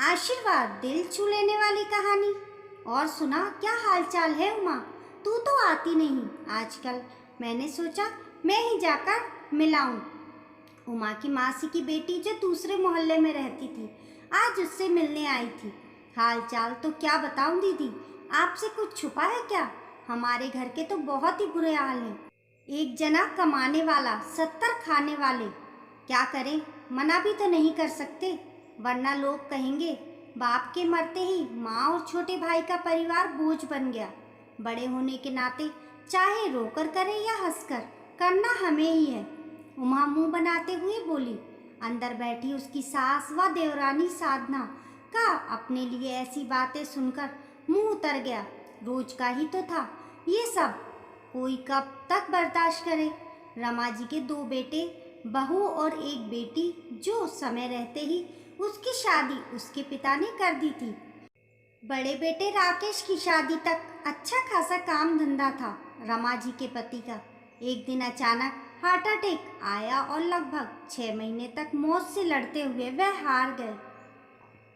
आशीर्वाद दिल छू लेने वाली कहानी। और सुना, क्या हालचाल है उमा? तू तो आती नहीं आजकल। मैंने सोचा मैं ही जाकर मिलाऊं। उमा की मासी की बेटी जो दूसरे मोहल्ले में रहती थी, आज उससे मिलने आई थी। हालचाल तो क्या बताऊं दीदी, आपसे कुछ छुपा है क्या? हमारे घर के तो बहुत ही बुरे हाल हैं। एक जना कमाने वाला, 70 खाने वाले। क्या करें, मना भी तो नहीं कर सकते, वरना लोग कहेंगे बाप के मरते ही माँ और छोटे भाई का परिवार बोझ बन गया। बड़े होने के नाते चाहे रोकर करें या हंसकर, करना हमें ही है। उमा मुंह बनाते हुए बोली। अंदर बैठी उसकी सास व देवरानी साधना का अपने लिए ऐसी बातें सुनकर मुंह उतर गया। रोज का ही तो था ये सब, कोई कब तक बर्दाश्त करे। रमा जी के 2 बेटे, बहू और एक बेटी, जो समय रहते ही उसकी शादी उसके पिता ने कर दी थी। बड़े बेटे राकेश की शादी तक अच्छा खासा काम धंधा था रमा जी के पति का। एक दिन अचानक हार्ट अटैक आया और लगभग 6 महीने तक मौत से लड़ते हुए वह हार गए।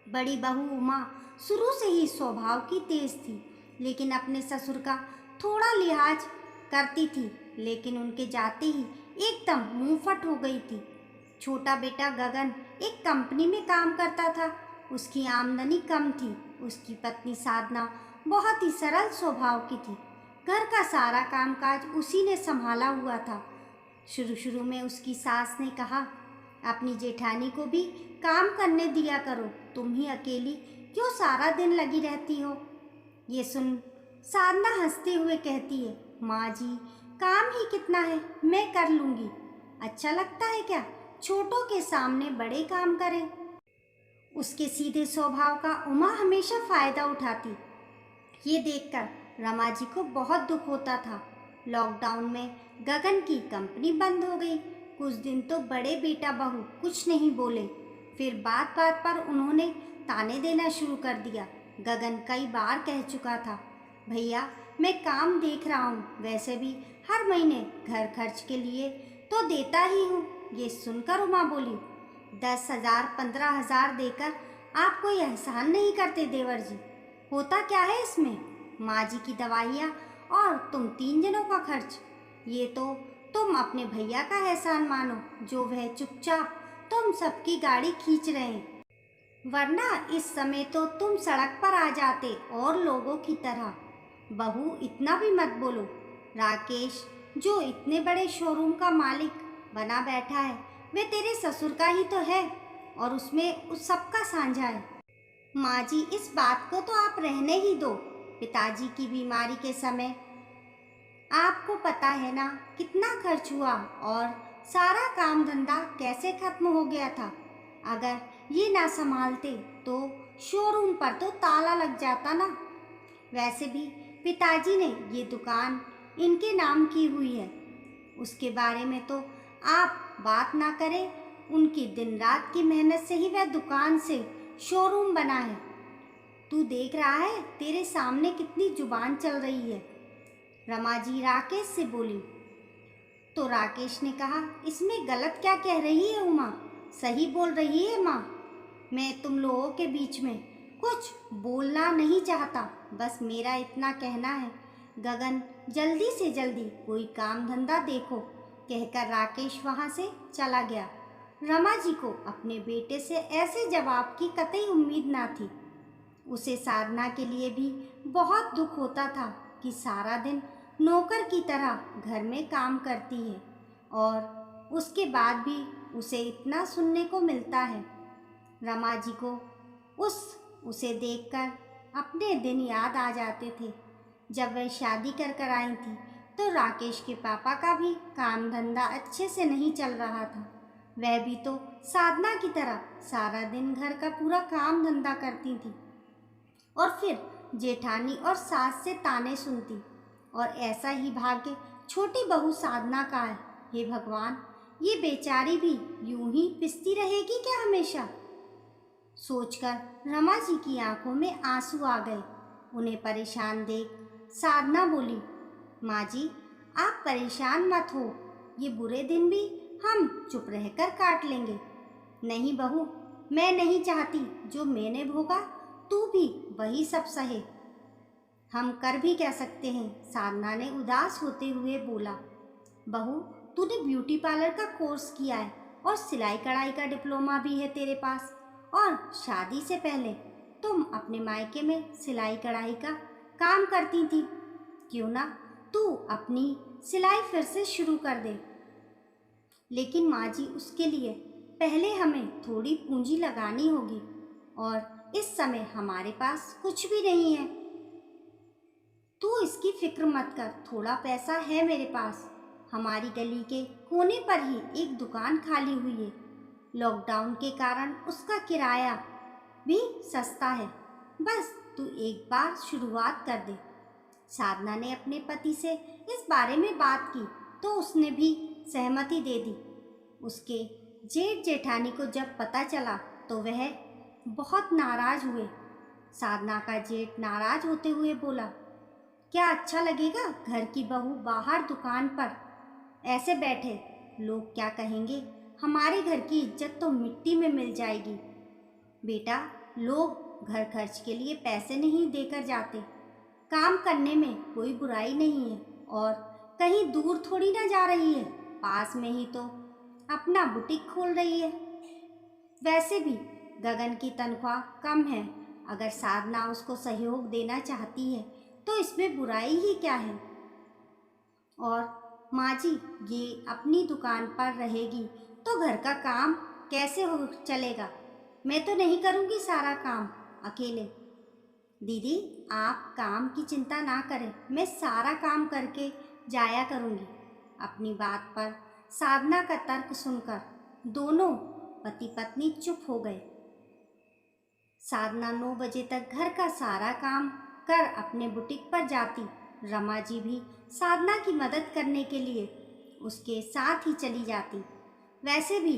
बड़ी बहू उमा शुरू से ही स्वभाव की तेज थी, लेकिन अपने ससुर का थोड़ा लिहाज करती थी, लेकिन उनके जाते ही एकदम मुंह फट हो गई थी। छोटा बेटा गगन एक कंपनी में काम करता था, उसकी आमदनी कम थी। उसकी पत्नी साधना बहुत ही सरल स्वभाव की थी। घर का सारा कामकाज उसी ने संभाला हुआ था। शुरू शुरू में उसकी सास ने कहा, अपनी जेठानी को भी काम करने दिया करो, तुम ही अकेली क्यों सारा दिन लगी रहती हो। ये सुन साधना हंसते हुए कहती है, माँ जी काम ही कितना है, मैं कर लूँगी। अच्छा लगता है क्या छोटों के सामने बड़े काम करें। उसके सीधे स्वभाव का उमा हमेशा फायदा उठाती। ये देखकर रमा जी को बहुत दुख होता था। लॉकडाउन में गगन की कंपनी बंद हो गई। कुछ दिन तो बड़े बेटा बहू कुछ नहीं बोले, फिर बात बात पर उन्होंने ताने देना शुरू कर दिया। गगन कई बार कह चुका था, भैया मैं काम देख रहा हूँ, वैसे भी हर महीने घर खर्च के लिए तो देता ही हूँ। ये सुनकर उमा बोली, 10,000 15,000 देकर आप कोई एहसान नहीं करते देवर जी। होता क्या है इसमें? माँ जी की दवाइयाँ और तुम 3 जनों का खर्च। ये तो तुम अपने भैया का एहसान मानो, जो वह चुपचाप तुम सबकी गाड़ी खींच रहे हैं, वरना इस समय तो तुम सड़क पर आ जाते और लोगों की तरह। बहू इतना भी मत बोलो, राकेश जो इतने बड़े शोरूम का मालिक बना बैठा है, वे तेरे ससुर का ही तो है, और उसमें उस सबका साझा है। माँ जी इस बात को तो आप रहने ही दो। पिताजी की बीमारी के समय आपको पता है ना कितना खर्च हुआ, और सारा काम धंधा कैसे खत्म हो गया था। अगर ये ना संभालते तो शोरूम पर तो ताला लग जाता ना। वैसे भी पिताजी ने ये दुकान इनके नाम की हुई है, उसके बारे में तो आप बात ना करें। उनकी दिन रात की मेहनत से ही वह दुकान से शोरूम बना है। तू देख रहा है तेरे सामने कितनी जुबान चल रही है। रमा जी राकेश से बोली। तो राकेश ने कहा, इसमें गलत क्या कह रही है उमा, सही बोल रही है माँ। मैं तुम लोगों के बीच में कुछ बोलना नहीं चाहता, बस मेरा इतना कहना है, गगन जल्दी से जल्दी कोई काम धंधा देखो। कहकर राकेश वहाँ से चला गया। रमा जी को अपने बेटे से ऐसे जवाब की कतई उम्मीद ना थी। उसे साधना के लिए भी बहुत दुख होता था कि सारा दिन नौकर की तरह घर में काम करती है, और उसके बाद भी उसे इतना सुनने को मिलता है। रमा जी को उसे देखकर अपने दिन याद आ जाते थे, जब वह शादी कर आई थी तो राकेश के पापा का भी काम धंधा अच्छे से नहीं चल रहा था। वह भी तो साधना की तरह सारा दिन घर का पूरा काम धंधा करती थी, और फिर जेठानी और सास से ताने सुनती। और ऐसा ही भाग्य छोटी बहू साधना का है। हे भगवान, ये बेचारी भी यूं ही पिसती रहेगी क्या हमेशा? सोचकर रमा जी की आंखों में आंसू आ गए। उन्हें परेशान देख साधना बोली, माँ जी आप परेशान मत हो, ये बुरे दिन भी हम चुप रहकर काट लेंगे। नहीं बहू, मैं नहीं चाहती जो मैंने भोगा तू भी वही सब सहे। हम कर भी कह सकते हैं, साधना ने उदास होते हुए बोला। बहू, तूने ब्यूटी पार्लर का कोर्स किया है और सिलाई कढ़ाई का डिप्लोमा भी है तेरे पास, और शादी से पहले तुम अपने मायके में सिलाई कढ़ाई का काम करती थी। क्यों ना तू अपनी सिलाई फिर से शुरू कर दे। लेकिन माँ जी, उसके लिए पहले हमें थोड़ी पूंजी लगानी होगी और इस समय हमारे पास कुछ भी नहीं है। तू इसकी फिक्र मत कर, थोड़ा पैसा है मेरे पास। हमारी गली के कोने पर ही एक दुकान खाली हुई है। लॉकडाउन के कारण उसका किराया भी सस्ता है। बस तू एक बार शुरुआत कर दे। साधना ने अपने पति से इस बारे में बात की तो उसने भी सहमति दे दी। उसके जेठ जेठानी को जब पता चला तो वह बहुत नाराज हुए। साधना का जेठ नाराज होते हुए बोला, क्या अच्छा लगेगा घर की बहू बाहर दुकान पर ऐसे बैठे? लोग क्या कहेंगे? हमारे घर की इज्जत तो मिट्टी में मिल जाएगी। बेटा, लोग घर खर्च के लिए पैसे नहीं देकर जाते। काम करने में कोई बुराई नहीं है, और कहीं दूर थोड़ी ना जा रही है, पास में ही तो अपना बुटीक खोल रही है। वैसे भी गगन की तनख्वाह कम है। अगर साधना उसको सहयोग देना चाहती है तो इसमें बुराई ही क्या है? और माँ जी, ये अपनी दुकान पर रहेगी तो घर का काम कैसे हो चलेगा? मैं तो नहीं करूँगी सारा काम अकेले। दीदी, आप काम की चिंता ना करें, मैं सारा काम करके जाया करूँगी। अपनी बात पर साधना का तर्क सुनकर दोनों पति पत्नी चुप हो गए। साधना 9 बजे तक घर का सारा काम कर अपने बुटीक पर जाती। रमा जी भी साधना की मदद करने के लिए उसके साथ ही चली जाती। वैसे भी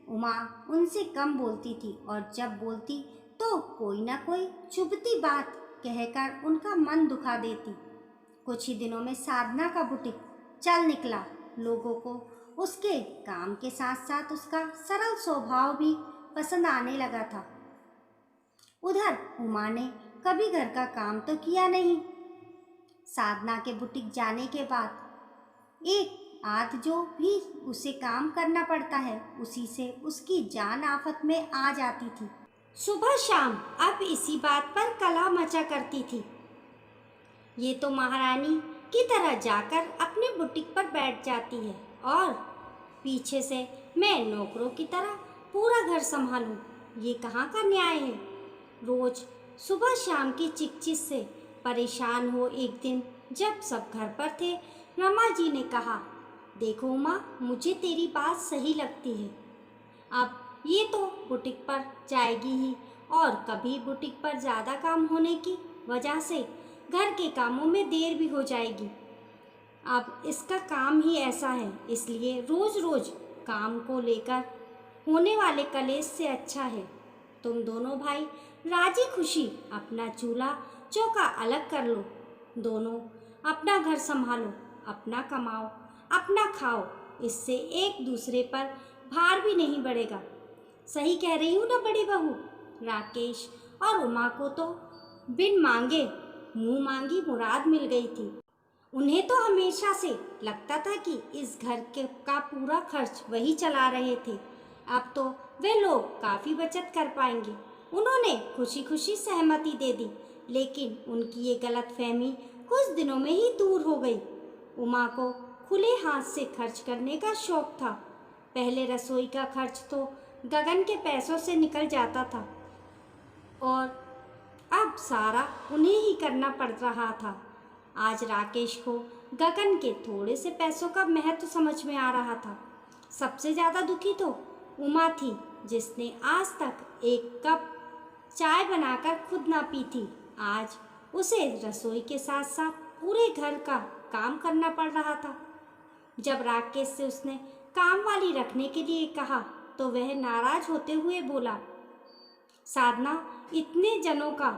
उमा उनसे कम बोलती थी, और जब बोलती तो कोई ना कोई चुभती बात कहकर उनका मन दुखा देती। कुछ ही दिनों में साधना का बुटीक चल निकला। लोगों को उसके काम के साथ साथ उसका सरल स्वभाव भी पसंद आने लगा था। उधर उमा ने कभी घर का काम तो किया नहीं। साधना के बुटीक जाने के बाद एक आध जो भी उसे काम करना पड़ता है, उसी से उसकी जान आफत में आ जाती थी। सुबह शाम अब इसी बात पर कलह मचा करती थी। ये तो महारानी की तरह जाकर अपने बुटीक पर बैठ जाती है, और पीछे से मैं नौकरों की तरह पूरा घर संभालूं। ये कहाँ का न्याय है? रोज सुबह शाम की चिकचिक से परेशान हो एक दिन जब सब घर पर थे, रमा जी ने कहा, देखो उमा, मुझे तेरी बात सही लगती है। अब ये तो बुटीक पर जाएगी ही, और कभी बुटीक पर ज़्यादा काम होने की वजह से घर के कामों में देर भी हो जाएगी। अब इसका काम ही ऐसा है, इसलिए रोज़ रोज़ काम को लेकर होने वाले कलेश से अच्छा है तुम दोनों भाई राजी खुशी अपना चूल्हा चौका अलग कर लो। दोनों अपना घर संभालो, अपना कमाओ, अपना खाओ। इससे एक दूसरे पर भार भी नहीं बढ़ेगा। सही कह रही हूँ ना बड़ी बहू? राकेश और उमा को तो बिन मांगे मुंह मांगी मुराद मिल गई थी। उन्हें तो हमेशा से लगता था कि इस घर का पूरा खर्च वही चला रहे थे। अब तो वे लोग काफ़ी बचत कर पाएंगे। उन्होंने खुशी खुशी सहमति दे दी, लेकिन उनकी ये गलतफहमी कुछ दिनों में ही दूर हो गई। उमा को खुले हाथ से खर्च करने का शौक था। पहले रसोई का खर्च तो गगन के पैसों से निकल जाता था, और अब सारा उन्हें ही करना पड़ रहा था। आज राकेश को गगन के थोड़े से पैसों का महत्व समझ में आ रहा था। सबसे ज़्यादा दुखी तो उमा थी, जिसने आज तक एक कप चाय बनाकर खुद ना पी थी। आज उसे रसोई के साथ साथ पूरे घर का काम करना पड़ रहा था। जब राकेश से उसने काम वाली रखने के लिए कहा तो वह नाराज होते हुए बोला, साधना इतने जनों का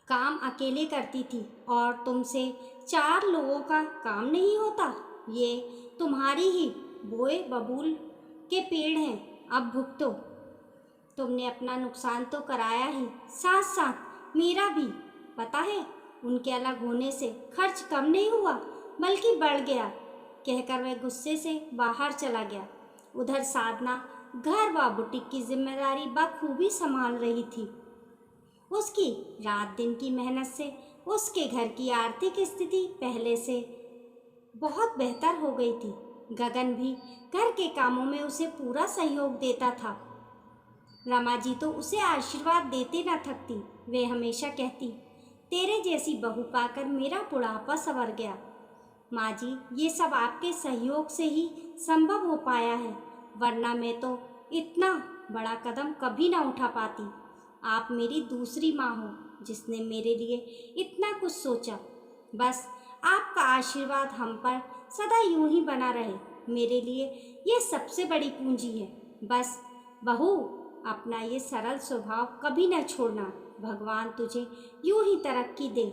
काम अकेले करती थी और तुमसे 4 लोगों का काम नहीं होता। ये तुम्हारी ही बोए बबूल के पेड़ हैं, अब भुगतो। तुमने अपना नुकसान तो कराया ही, साथ साथ मेरा भी। पता है, उनके अलग होने से खर्च कम नहीं हुआ बल्कि बढ़ गया, कहकर वह गुस्से से बाहर चला गया। उधर साधना घर व बुटीक की जिम्मेदारी बखूबी संभाल रही थी। उसकी रात दिन की मेहनत से उसके घर की आर्थिक स्थिति पहले से बहुत बेहतर हो गई थी। गगन भी घर के कामों में उसे पूरा सहयोग देता था। रमा जी तो उसे आशीर्वाद देते न थकती। वे हमेशा कहती, तेरे जैसी बहू पाकर मेरा बुढ़ापा संवर गया। माँ जी, ये सब आपके सहयोग से ही संभव हो पाया है, वरना मैं तो इतना बड़ा कदम कभी ना उठा पाती। आप मेरी दूसरी माँ हो, जिसने मेरे लिए इतना कुछ सोचा। बस आपका आशीर्वाद हम पर सदा यूं ही बना रहे, मेरे लिए ये सबसे बड़ी पूंजी है। बस बहू, अपना ये सरल स्वभाव कभी न छोड़ना। भगवान तुझे यूं ही तरक्की दे।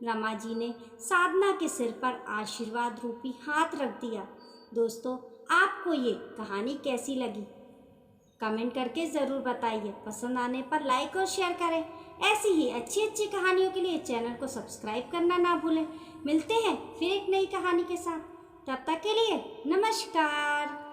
रमा जी ने साधना के सिर पर आशीर्वाद रूपी हाथ रख दिया। दोस्तों, आपको ये कहानी कैसी लगी कमेंट करके ज़रूर बताइए। पसंद आने पर लाइक और शेयर करें। ऐसी ही अच्छी अच्छी कहानियों के लिए चैनल को सब्सक्राइब करना ना भूलें। मिलते हैं फिर एक नई कहानी के साथ। तब तक के लिए नमस्कार।